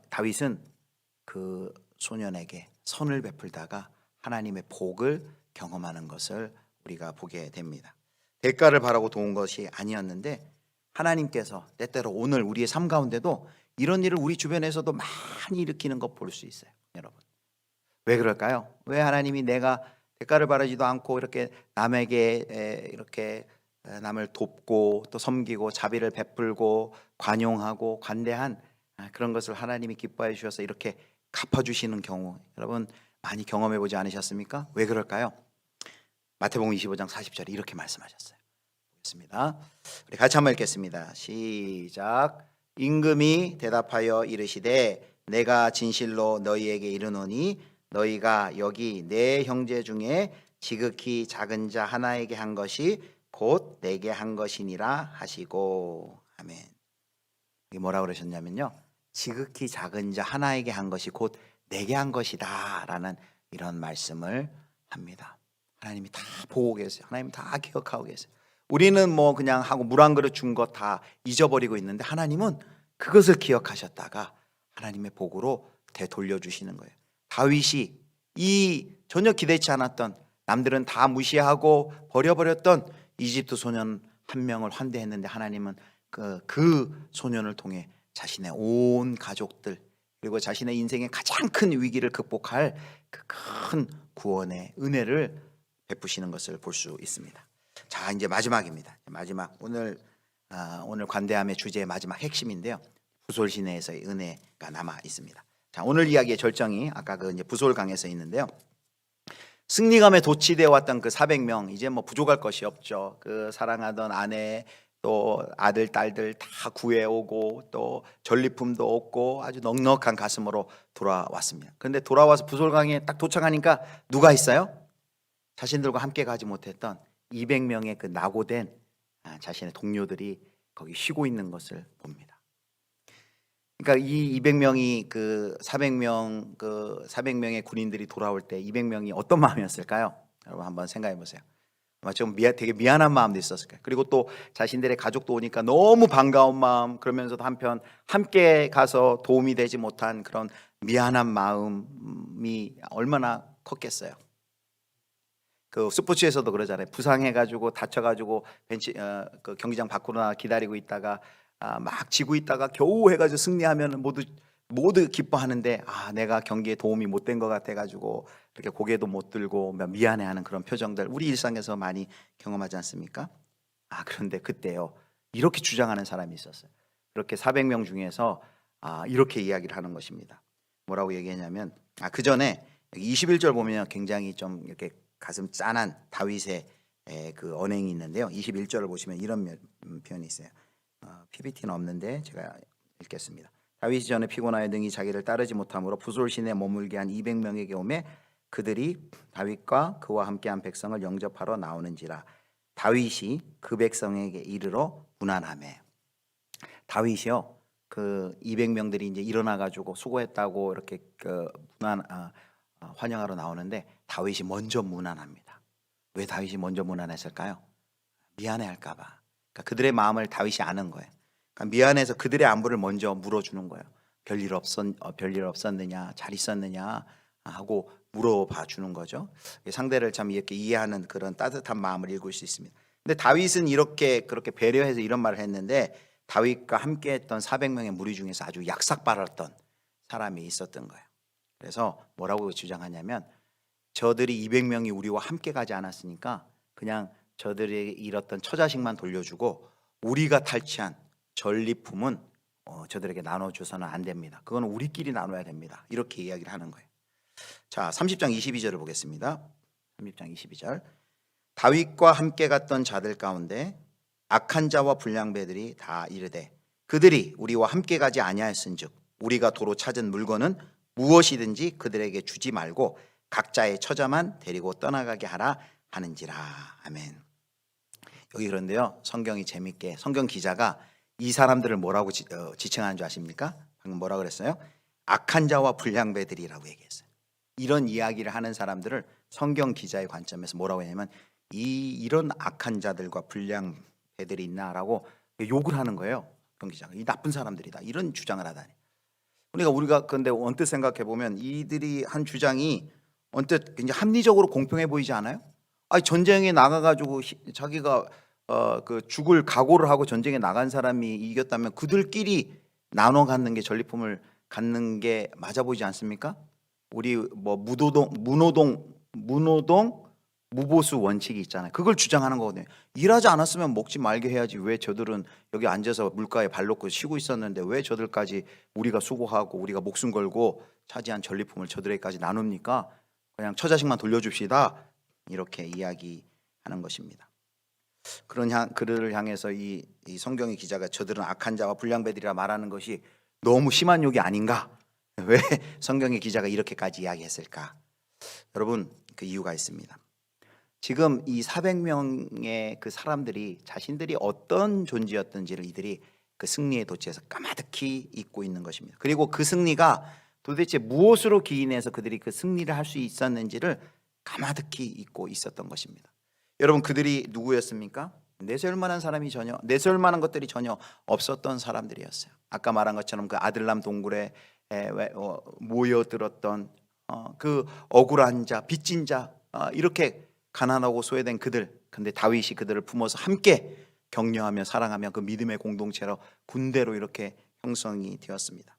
다윗은 그 소년에게 선을 베풀다가 하나님의 복을 경험하는 것을 우리가 보게 됩니다. 대가를 바라고 도운 것이 아니었는데, 하나님께서 때때로 오늘 우리의 삶 가운데도 이런 일을 우리 주변에서도 많이 일으키는 것 볼 수 있어요. 여러분, 왜 그럴까요? 왜 하나님이 내가 대가를 바라지도 않고 이렇게 남에게 이렇게 남을 돕고 또 섬기고 자비를 베풀고 관용하고 관대한 그런 것을 하나님이 기뻐해 주셔서 이렇게 갚아주시는 경우, 여러분 많이 경험해 보지 않으셨습니까? 왜 그럴까요? 마태복음 25장 40절에 이렇게 말씀하셨어요. 보겠습니다. 우리 같이 한번 읽겠습니다. 시작. 임금이 대답하여 이르시되 내가 진실로 너희에게 이르노니 너희가 여기 내 형제 중에 지극히 작은 자 하나에게 한 것이 곧 내게 한 것이니라 하시고. 아멘. 이게 뭐라고 그러셨냐면요, 지극히 작은 자 하나에게 한 것이 곧 내게 한 것이다 라는 이런 말씀을 합니다. 하나님이 다 보고 계세요. 하나님 다 기억하고 계세요. 우리는 뭐 그냥 하고 물 한 그릇 준 것 다 잊어버리고 있는데, 하나님은 그것을 기억하셨다가 하나님의 복으로 되돌려주시는 거예요. 다윗이 이 전혀 기대치 않았던, 남들은 다 무시하고 버려버렸던 이집트 소년 한 명을 환대했는데, 하나님은 그 소년을 통해 자신의 온 가족들, 그리고 자신의 인생의 가장 큰 위기를 극복할 그 큰 구원의 은혜를 베푸시는 것을 볼 수 있습니다. 자, 이제 마지막입니다. 마지막, 오늘 관대함의 주제의 마지막 핵심인데요, 부솔 시내에서의 은혜가 남아 있습니다. 자, 오늘 이야기의 절정이 아까 그 이제 부솔강에서 있는데요, 승리감에 도취되어 왔던 그 400명, 이제 뭐 부족할 것이 없죠. 그 사랑하던 아내, 또 아들, 딸들 다 구해오고 또 전리품도 얻고 아주 넉넉한 가슴으로 돌아왔습니다. 그런데 돌아와서 부솔강에 딱 도착하니까 누가 있어요? 자신들과 함께 가지 못했던 200명의 그 낙오된 자신의 동료들이 거기 쉬고 있는 것을 봅니다. 그러니까 이 200명이 그 400명의 군인들이 돌아올 때 200명이 어떤 마음이었을까요? 여러분 한번 생각해 보세요. 아마 좀 되게 미안한 마음도 있었을 거예요. 그리고 또 자신들의 가족도 오니까 너무 반가운 마음, 그러면서도 한편 함께 가서 도움이 되지 못한 그런 미안한 마음이 얼마나 컸겠어요. 그 스포츠에서도 그러잖아요. 부상해가지고 다쳐가지고 그 경기장 밖으로 기다리고 있다가 막 지고 있다가 겨우 해가지고 승리하면 모두 기뻐하는데, 내가 경기에 도움이 못 된 것 같아가지고 이렇게 고개도 못 들고 미안해하는 그런 표정들, 우리 일상에서 많이 경험하지 않습니까? 그런데 그때요, 이렇게 주장하는 사람이 있었어요. 그렇게 400명 중에서 이렇게 이야기를 하는 것입니다. 뭐라고 얘기했냐면, 그 전에 21절 보면 굉장히 좀 이렇게 가슴 짠한 다윗의 그 언행이 있는데요. 21절을 보시면 이런 표현이 있어요. PPT는 없는데 제가 읽겠습니다. 다윗이 전에 피곤하여 능히 자기를 따르지 못함으로 부솔신에 머물게 한 200명에게 오매 그들이 다윗과 그와 함께한 백성을 영접하러 나오는지라. 다윗이 그 백성에게 이르러 문안하매. 다윗이요, 그 200명들이 이제 일어나 가지고 수고했다고 이렇게 그 환영하러 나오는데 다윗이 먼저 문안합니다. 왜 다윗이 먼저 문안했을까요? 미안해할까봐. 그러니까 그들의 마음을 다윗이 아는 거예요. 그러니까 미안해서 그들의 안부를 먼저 물어주는 거예요. 별일 없었느냐, 잘 있었느냐 하고 물어봐 주는 거죠. 상대를 참 이렇게 이해하는 그런 따뜻한 마음을 읽을 수 있습니다. 근데 다윗은 그렇게 배려해서 이런 말을 했는데 다윗과 함께했던 400명의 무리 중에서 아주 약삭빨았던 사람이 있었던 거예요. 그래서 뭐라고 주장하냐면 저들이 200명이 우리와 함께 가지 않았으니까 그냥 저들이 잃었던 처자식만 돌려주고 우리가 탈취한 전리품은 저들에게 나눠줘서는 안 됩니다. 그건 우리끼리 나눠야 됩니다. 이렇게 이야기를 하는 거예요. 자, 30장 22절을 보겠습니다. 30장 22절. 다윗과 함께 갔던 자들 가운데 악한 자와 불량배들이 다 이르되 그들이 우리와 함께 가지 아니하였은즉 우리가 도로 찾은 물건은 무엇이든지 그들에게 주지 말고 각자의 처자만 데리고 떠나가게 하라 하는지라. 아멘. 여기 그런데요, 성경이 재밌게 성경 기자가 이 사람들을 뭐라고 지칭하는 줄 아십니까? 방금 뭐라 그랬어요? 악한 자와 불량배들이라고 얘기했어요. 이런 이야기를 하는 사람들을 성경 기자의 관점에서 뭐라고 했냐면 이런 악한 자들과 불량배들이 있나라고 욕을 하는 거예요. 성경 기자가 이 나쁜 사람들이다 이런 주장을 하다니. 그러니까 우리가 근데 언뜻 생각해 보면 이들이 한 주장이 언뜻 굉장히 합리적으로 공평해 보이지 않아요? 아니 전쟁에 나가가지고 자기가 그 죽을 각오를 하고 전쟁에 나간 사람이 이겼다면 그들끼리 나눠 갖는 게 전리품을 갖는 게 맞아 보이지 않습니까? 우리 뭐 문호동 무보수 원칙이 있잖아요. 그걸 주장하는 거거든요. 일하지 않았으면 먹지 말게 해야지. 왜 저들은 여기 앉아서 물가에 발 놓고 쉬고 있었는데 왜 저들까지 우리가 수고하고 우리가 목숨 걸고 차지한 전리품을 저들에게까지 나눕니까? 그냥 처자식만 돌려줍시다. 이렇게 이야기하는 것입니다. 그들을 향해서 이 성경의 기자가 저들은 악한 자와 불량배들이라 말하는 것이 너무 심한 욕이 아닌가? 왜 성경의 기자가 이렇게까지 이야기했을까? 여러분, 그 이유가 있습니다. 지금 이 400명의 그 사람들이 자신들이 어떤 존재였던지를 이들이 그 승리의 도취에서 까마득히 잊고 있는 것입니다. 그리고 그 승리가 도대체 무엇으로 기인해서 그들이 그 승리를 할 수 있었는지를 까마득히 잊고 있었던 것입니다. 여러분, 그들이 누구였습니까? 내세울 만한 것들이 전혀 없었던 사람들이었어요. 아까 말한 것처럼 그 아들람 동굴에 모여들었던 그 억울한 자, 빚진 자, 이렇게 가난하고 소외된 그들. 근데 다윗이 그들을 품어서 함께 격려하며 사랑하며 그 믿음의 공동체로 군대로 이렇게 형성이 되었습니다.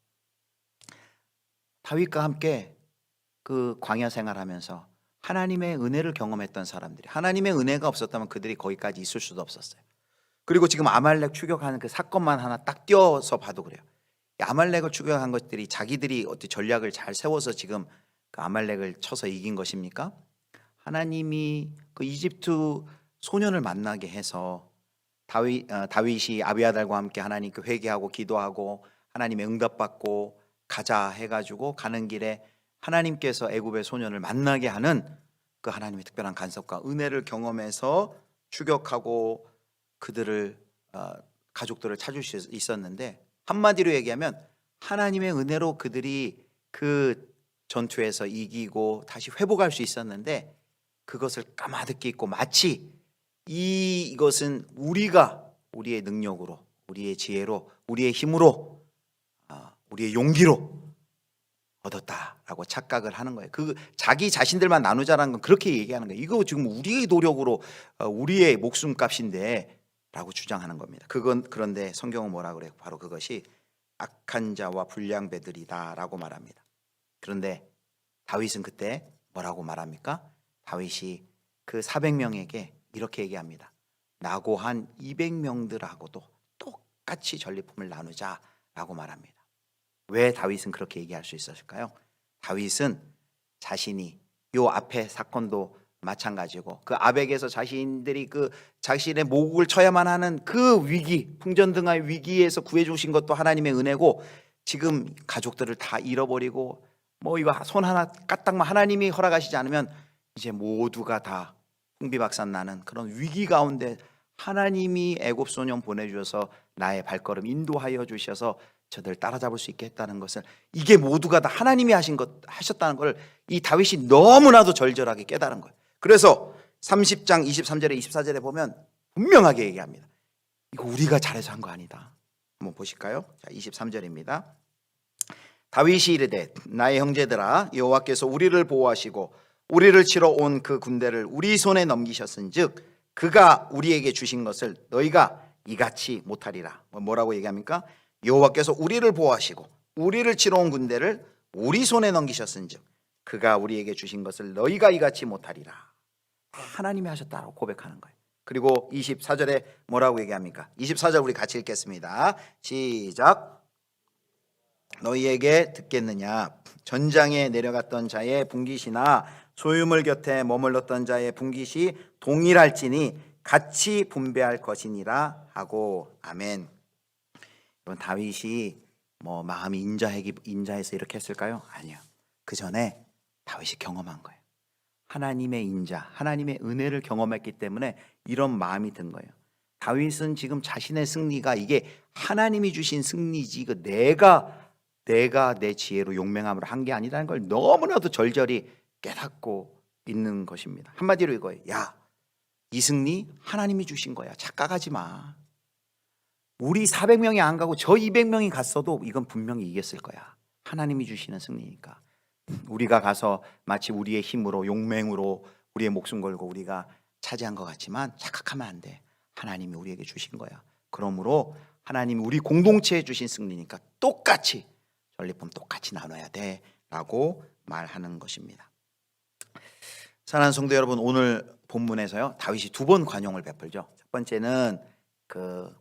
다윗과 함께 그 광야 생활하면서 하나님의 은혜를 경험했던 사람들이, 하나님의 은혜가 없었다면 그들이 거기까지 있을 수도 없었어요. 그리고 지금 아말렉 추격하는 그 사건만 하나 딱 띄어서 봐도 그래요. 아말렉을 추격한 것들이 자기들이 어떻게 전략을 잘 세워서 지금 그 아말렉을 쳐서 이긴 것입니까? 하나님이 그 이집트 소년을 만나게 해서 다윗이 아비아달과 함께 하나님께 회개하고 기도하고 하나님의 응답받고 가자 해가지고 가는 길에 하나님께서 애굽의 소년을 만나게 하는 그 하나님의 특별한 간섭과 은혜를 경험해서 추격하고 그들을 가족들을 찾을 수 있었는데, 한마디로 얘기하면 하나님의 은혜로 그들이 그 전투에서 이기고 다시 회복할 수 있었는데 그것을 까마득히 잊고 마치 이것은 우리가 우리의 능력으로, 우리의 지혜로, 우리의 힘으로, 우리의 용기로 얻었다라고 착각을 하는 거예요. 그 자기 자신들만 나누자라는 건 그렇게 얘기하는 거예요. 이거 지금 우리의 노력으로 우리의 목숨값인데 라고 주장하는 겁니다. 그런데 성경은 뭐라 그래요? 바로 그것이 악한 자와 불량배들이다 라고 말합니다. 그런데 다윗은 그때 뭐라고 말합니까? 다윗이 그 400명에게 이렇게 얘기합니다. 나고 한 200명들하고도 똑같이 전리품을 나누자라고 말합니다. 왜 다윗은 그렇게 얘기할 수 있었을까요? 다윗은 자신이 요 앞에 사건도 마찬가지고 그 아벡에서 자신들이 그 자신의 모국을 쳐야만 하는 그 위기, 풍전등화의 위기에서 구해주신 것도 하나님의 은혜고 지금 가족들을 다 잃어버리고 뭐 이거 손 하나 까딱만 하나님이 허락하시지 않으면 이제 모두가 다 풍비박산 나는 그런 위기 가운데 하나님이 애굽 소년 보내주셔서 나의 발걸음 인도하여 주셔서 저들 따라잡을 수 있게 했다는 것을, 이게 모두가 다 하나님이 하셨다는 걸 이 다윗이 너무나도 절절하게 깨달은 거예요. 그래서 30장 23절에 24절에 보면 분명하게 얘기합니다. 이거 우리가 잘해서 한 거 아니다. 한번 보실까요? 자, 23절입니다. 다윗이 이르되 나의 형제들아, 여호와께서 우리를 보호하시고 우리를 치러 온 그 군대를 우리 손에 넘기셨은즉 그가 우리에게 주신 것을 너희가 이같이 못하리라. 뭐라고 얘기합니까? 여호와께서 우리를 보호하시고 우리를 치러 온 군대를 우리 손에 넘기셨은즉 그가 우리에게 주신 것을 너희가 이같이 못하리라. 하나님이 하셨다고 고백하는 거예요. 그리고 24절에 뭐라고 얘기합니까? 24절 우리 같이 읽겠습니다. 시작. 너희에게 듣겠느냐? 전장에 내려갔던 자의 분깃이나 소유물 곁에 머물렀던 자의 분깃이 동일할지니 같이 분배할 것이니라 하고. 아멘. 여러분, 다윗이 뭐 마음이 인자해서 이렇게 했을까요? 아니요. 그 전에 다윗이 경험한 거예요. 하나님의 인자, 하나님의 은혜를 경험했기 때문에 이런 마음이 든 거예요. 다윗은 지금 자신의 승리가 이게 하나님이 주신 승리지, 이거 내가 내 지혜로 용맹함으로 한 게 아니라는 걸 너무나도 절절히 깨닫고 있는 것입니다. 한마디로 이거예요. 야, 이 승리 하나님이 주신 거야. 착각하지 마. 우리 400명이 안 가고 저 200명이 갔어도 이건 분명히 이겼을 거야. 하나님이 주시는 승리니까. 우리가 가서 마치 우리의 힘으로 용맹으로 우리의 목숨 걸고 우리가 차지한 것 같지만 착각하면 안 돼. 하나님이 우리에게 주신 거야. 그러므로 하나님이 우리 공동체에 주신 승리니까 똑같이 전리품 똑같이 나눠야 돼 라고 말하는 것입니다. 사랑하는 성도 여러분, 오늘 본문에서요 다윗이 두 번 관용을 베풀죠. 첫 번째는 그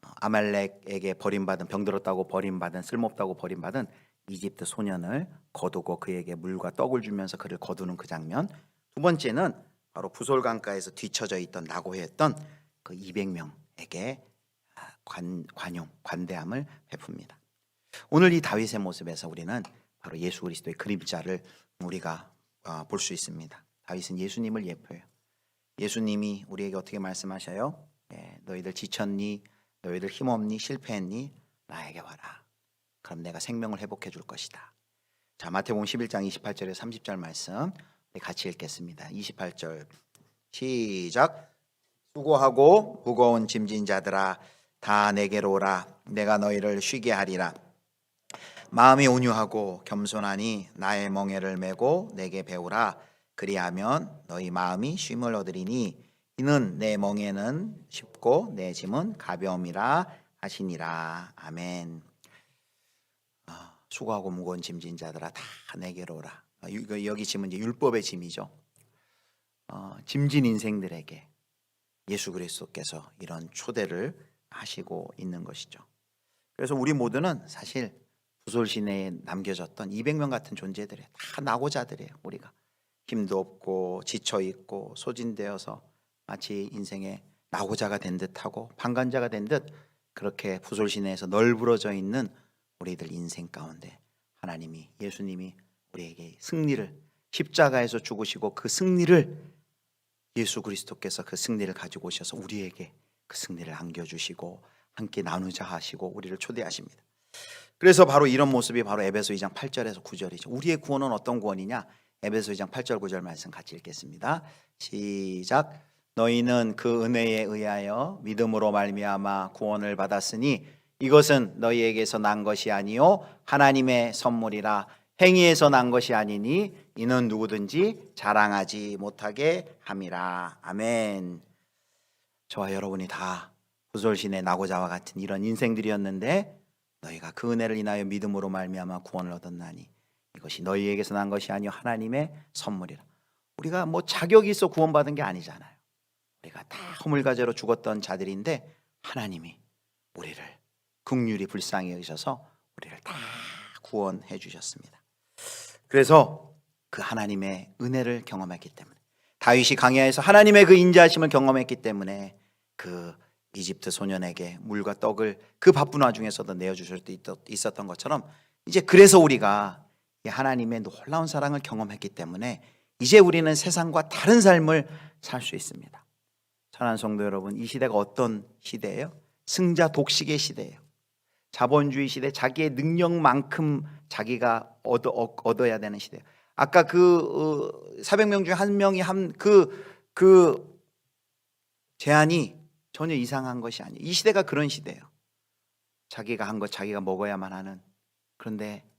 아말렉에게 버림받은, 병들었다고 버림받은, 쓸모없다고 버림받은 이집트 소년을 거두고 그에게 물과 떡을 주면서 그를 거두는 그 장면. 두 번째는 바로 부솔 강가에서 뒤처져 있던 낙오했던 그 200명에게 관대함을 베풉니다. 오늘 이 다윗의 모습에서 우리는 바로 예수 그리스도의 그림자를 우리가 볼 수 있습니다. 다윗은 예수님을 예표해요. 예수님이 우리에게 어떻게 말씀하셔요? 너희들 지쳤니? 너희들 힘없니? 실패했니? 나에게 와라. 그럼 내가 생명을 회복해 줄 것이다. 자, 마태복음 11장 28절에 30절 말씀 우리 같이 읽겠습니다. 28절 시작. 수고하고 무거운 짐진 자들아 다 내게로 오라. 내가 너희를 쉬게 하리라. 마음이 온유하고 겸손하니 나의 멍에를 메고 내게 배우라. 그리하면 너희 마음이 쉼을 얻으리니 이는 내 멍에는 쉽고 내 짐은 가벼움이라 하시니라. 아멘. 수고하고 무거운 짐진 자들아 다 내게로 오라. 여기 짐은 이제 율법의 짐이죠. 짐진 인생들에게 예수 그리스도께서 이런 초대를 하시고 있는 것이죠. 그래서 우리 모두는 사실 부솔 시내에 남겨졌던 200명 같은 존재들이에요. 다 낙오자들이에요. 우리가 힘도 없고 지쳐 있고 소진되어서 마치 인생의 낙오자가 된 듯하고 방관자가 된 듯 그렇게 부솔 시내에서 널브러져 있는 우리들 인생 가운데 하나님이, 예수님이 우리에게 승리를, 십자가에서 죽으시고 그 승리를, 예수 그리스도께서 그 승리를 가지고 오셔서 우리에게 그 승리를 안겨주시고 함께 나누자 하시고 우리를 초대하십니다. 그래서 바로 이런 모습이 바로 에베소 2장 8절에서 9절이죠. 우리의 구원은 어떤 구원이냐? 에베소 2장 8절 9절 말씀 같이 읽겠습니다. 시작. 너희는 그 은혜에 의하여 믿음으로 말미암아 구원을 받았으니 이것은 너희에게서 난 것이 아니요 하나님의 선물이라. 행위에서 난 것이 아니니 이는 누구든지 자랑하지 못하게 함이라. 아멘. 저와 여러분이 다 부솔신의 낙오자와 같은 이런 인생들이었는데 너희가 그 은혜를 인하여 믿음으로 말미암아 구원을 얻었나니 이것이 너희에게서 난 것이 아니요 하나님의 선물이라. 우리가 뭐 자격이 있어 구원받은 게 아니잖아요. 우리가 다 허물과제로 죽었던 자들인데 하나님이 우리를 긍휼히 불쌍히 여기셔서 우리를 다 구원해 주셨습니다. 그래서 그 하나님의 은혜를 경험했기 때문에, 다윗이 광야에서 하나님의 그 인자하심을 경험했기 때문에 그 이집트 소년에게 물과 떡을 그 바쁜 와중에서도 내어주실 수 있었던 것처럼, 이제 그래서 우리가 하나님의 놀라운 사랑을 경험했기 때문에 이제 우리는 세상과 다른 삶을 살 수 있습니다. 사랑하는 성도 여러분, 이 시대가 어떤 시대예요? 승자 독식의 시대예요. 자본주의 시대, 자기의 능력만큼 자기가 얻어야 되는 시대예요. 아까 그 400명 중에 한 명이 한 그 제안이 전혀 이상한 것이 아니에요. 이 시대가 그런 시대예요. 자기가 한 것 자기가 먹어야만 하는. 그런데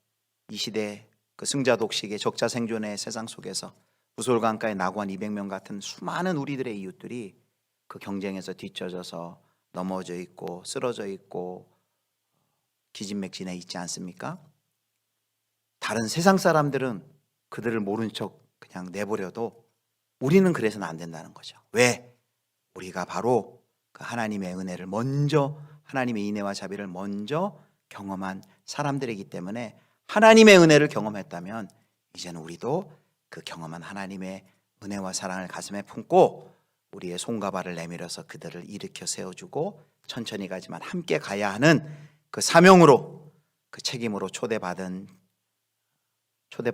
이 시대 그 승자 독식의 적자 생존의 세상 속에서 부솔강가의 낙원 200명 같은 수많은 우리들의 이웃들이 그 경쟁에서 뒤처져서 넘어져 있고 쓰러져 있고 기진맥진해 있지 않습니까? 다른 세상 사람들은 그들을 모른 척 그냥 내버려도 우리는 그래서는 안 된다는 거죠. 왜? 우리가 바로 그 하나님의 은혜를 먼저, 하나님의 인애와 자비를 먼저 경험한 사람들이기 때문에, 하나님의 은혜를 경험했다면 이제는 우리도 그 경험한 하나님의 은혜와 사랑을 가슴에 품고 우리의 손과 발을 내밀어서 그들을 일으켜 세워주고 천천히 가지만 함께 가야 하는 그 사명으로, 그 책임으로 초대받은